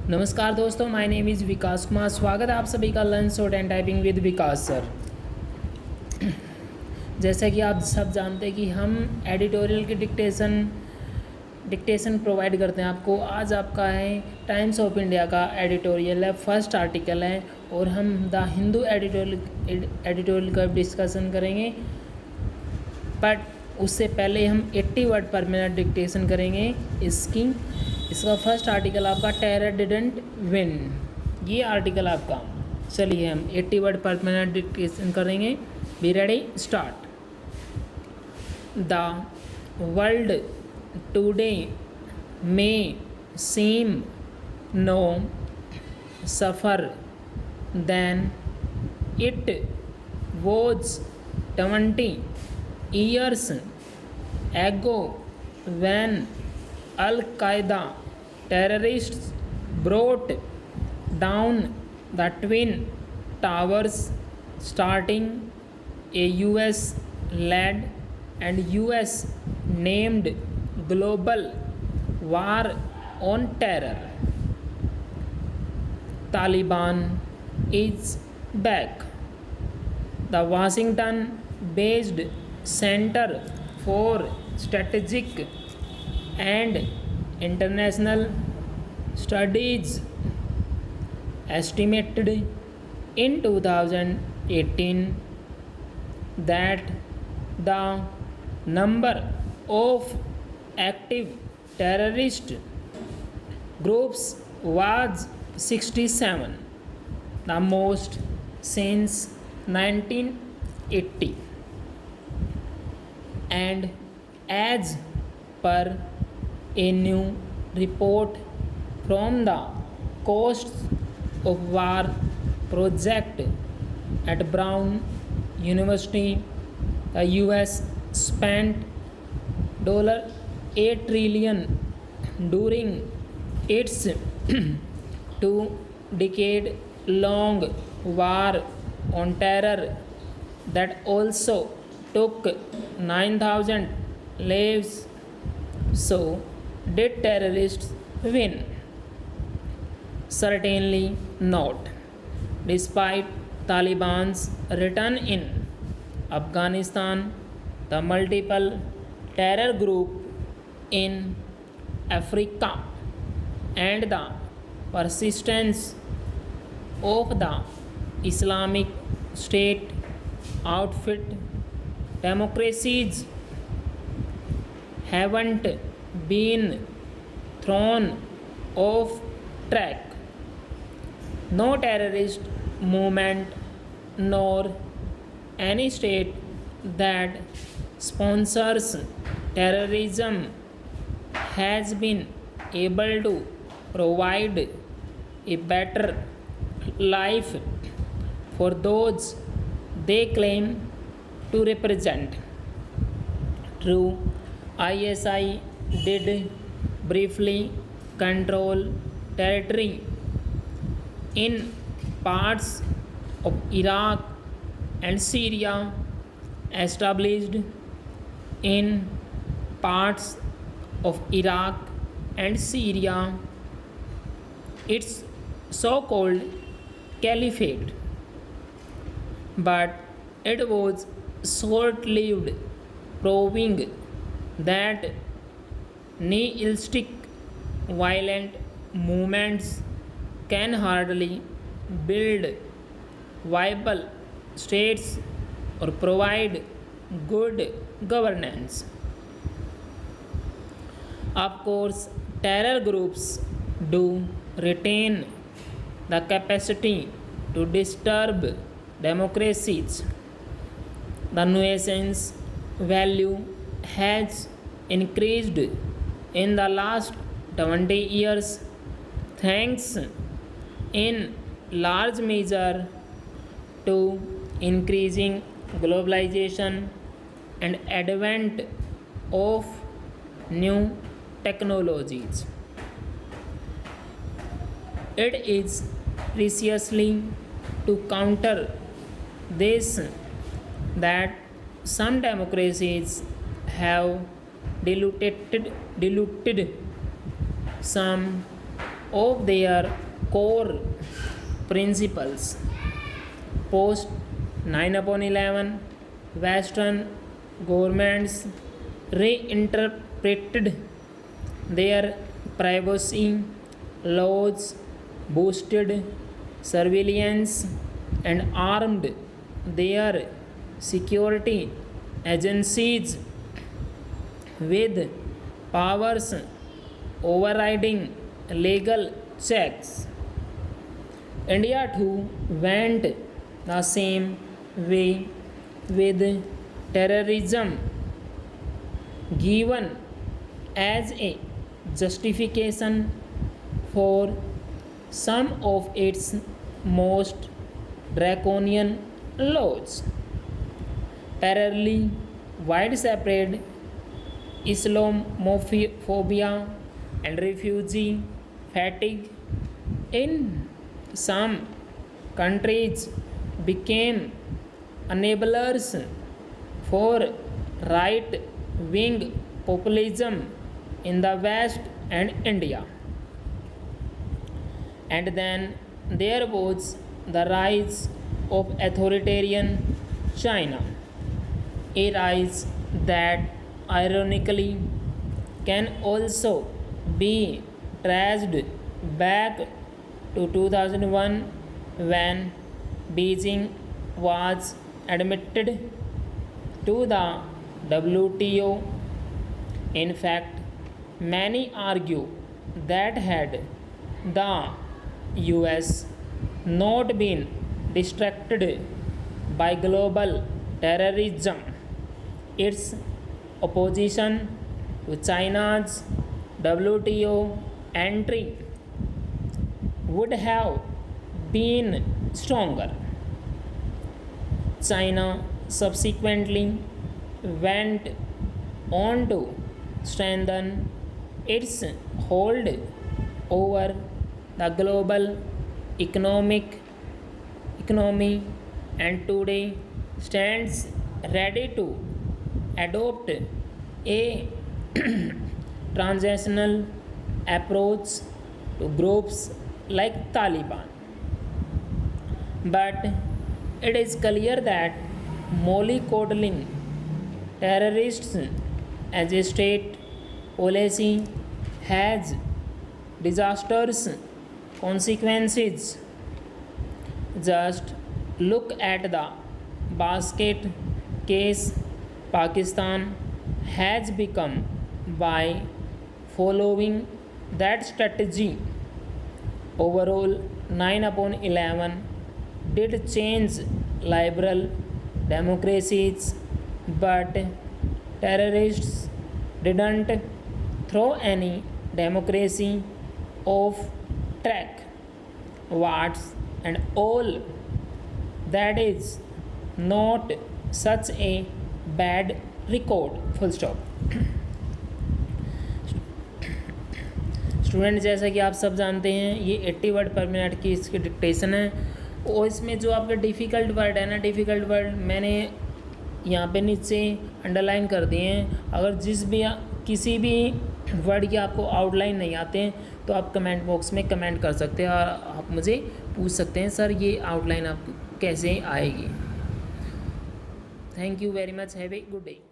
नमस्कार दोस्तों, my name is विकास कुमार। स्वागत है आप सभी का learn short and typing with Vikas sir. जैसा कि आप सब जानते हैं कि हम एडिटोरियल की डिक्टेशन प्रोवाइड करते हैं आपको। आज आपका है टाइम्स ऑफ इंडिया का एडिटोरियल है, फर्स्ट आर्टिकल है और हम द हिंदू एडिटोरियल का डिस्कशन करेंगे। बट उससे पहले हम 80 वर्ड पर मिनट डिक्टेशन करेंगे। इसका फर्स्ट आर्टिकल आपका टेरर डिडंट विन, ये आर्टिकल आपका। चलिए हम 80 वर्ड पर मिनट डिक्टेशन करेंगे। Be ready, start. The world today may seem no safer than it was 20 years ago when Al-Qaeda terrorists brought down the Twin Towers, starting a US-led and US-named global war on terror. Taliban is back. The Washington-based Center for Strategic and International Studies estimated in 2018 that the number of active terrorist groups was 67, the most since 1980. And as per a new report from the Costs of War project at Brown University, the US spent $8 trillion during its 2-decade-long war on terror that also took 9,000 lives. So, did terrorists win? Certainly not. Despite Taliban's return in Afghanistan, the multiple terror group in Africa and the persistence of the Islamic State outfit democracies haven't been thrown off track. No terrorist movement nor any state that sponsors terrorism has been able to provide a better life for those they claim to represent. True, ISI did briefly control territory in parts of Iraq and Syria, established in parts of Iraq and Syria its so-called caliphate, but it was short-lived, proving that nihilistic violent movements can hardly build viable states or provide good governance. Of course, terror groups do retain the capacity to disturb democracies. The nuisance value has increased in the last 20 years, thanks in large measure to increasing globalization and advent of new technologies. It is precisely to counter this that some democracies have diluted some of their core principles. Post 9/11, Western governments reinterpreted their privacy laws, boosted surveillance, and armed their security agencies with powers overriding legal checks. India too went the same way with terrorism given as a justification for some of its most draconian laws. Parallelly, widespread Islamophobia and refugee fatigue in some countries became enablers for right wing populism in the West and India. And then there was the rise of authoritarian China, a rise that ironically can also be traced back to 2001 when Beijing was admitted to the WTO. In fact, many argue that had the US not been distracted by global terrorism, its opposition to China's WTO entry would have been stronger. China subsequently went on to strengthen its hold over the global economy and today stands ready to adopt a transnational approach to groups like Taliban. But it is clear that mollycoddling terrorists as a state policy has disastrous consequences. Just look at the basket case Pakistan has become by following that strategy. Overall, 9/11 did change liberal democracies, but terrorists didn't throw any democracy off track. What's and all that is not such a bad record. Full stop. Student, जैसा कि आप सब जानते हैं, ये 80 word पर minute की इसकी डिक्टेशन है और इसमें जो आपके डिफ़िकल्ट वर्ड है ना, डिफ़िकल्ट वर्ड मैंने यहाँ पे नीचे अंडरलाइन कर दिए हैं। अगर किसी भी वर्ड की आपको आउटलाइन नहीं आते हैं तो आप कमेंट बॉक्स में कमेंट कर सकते हैं और आप मुझे पूछ सकते हैं सर ये आउटलाइन आपको कैसे आएगी। Thank you very much, have a good day.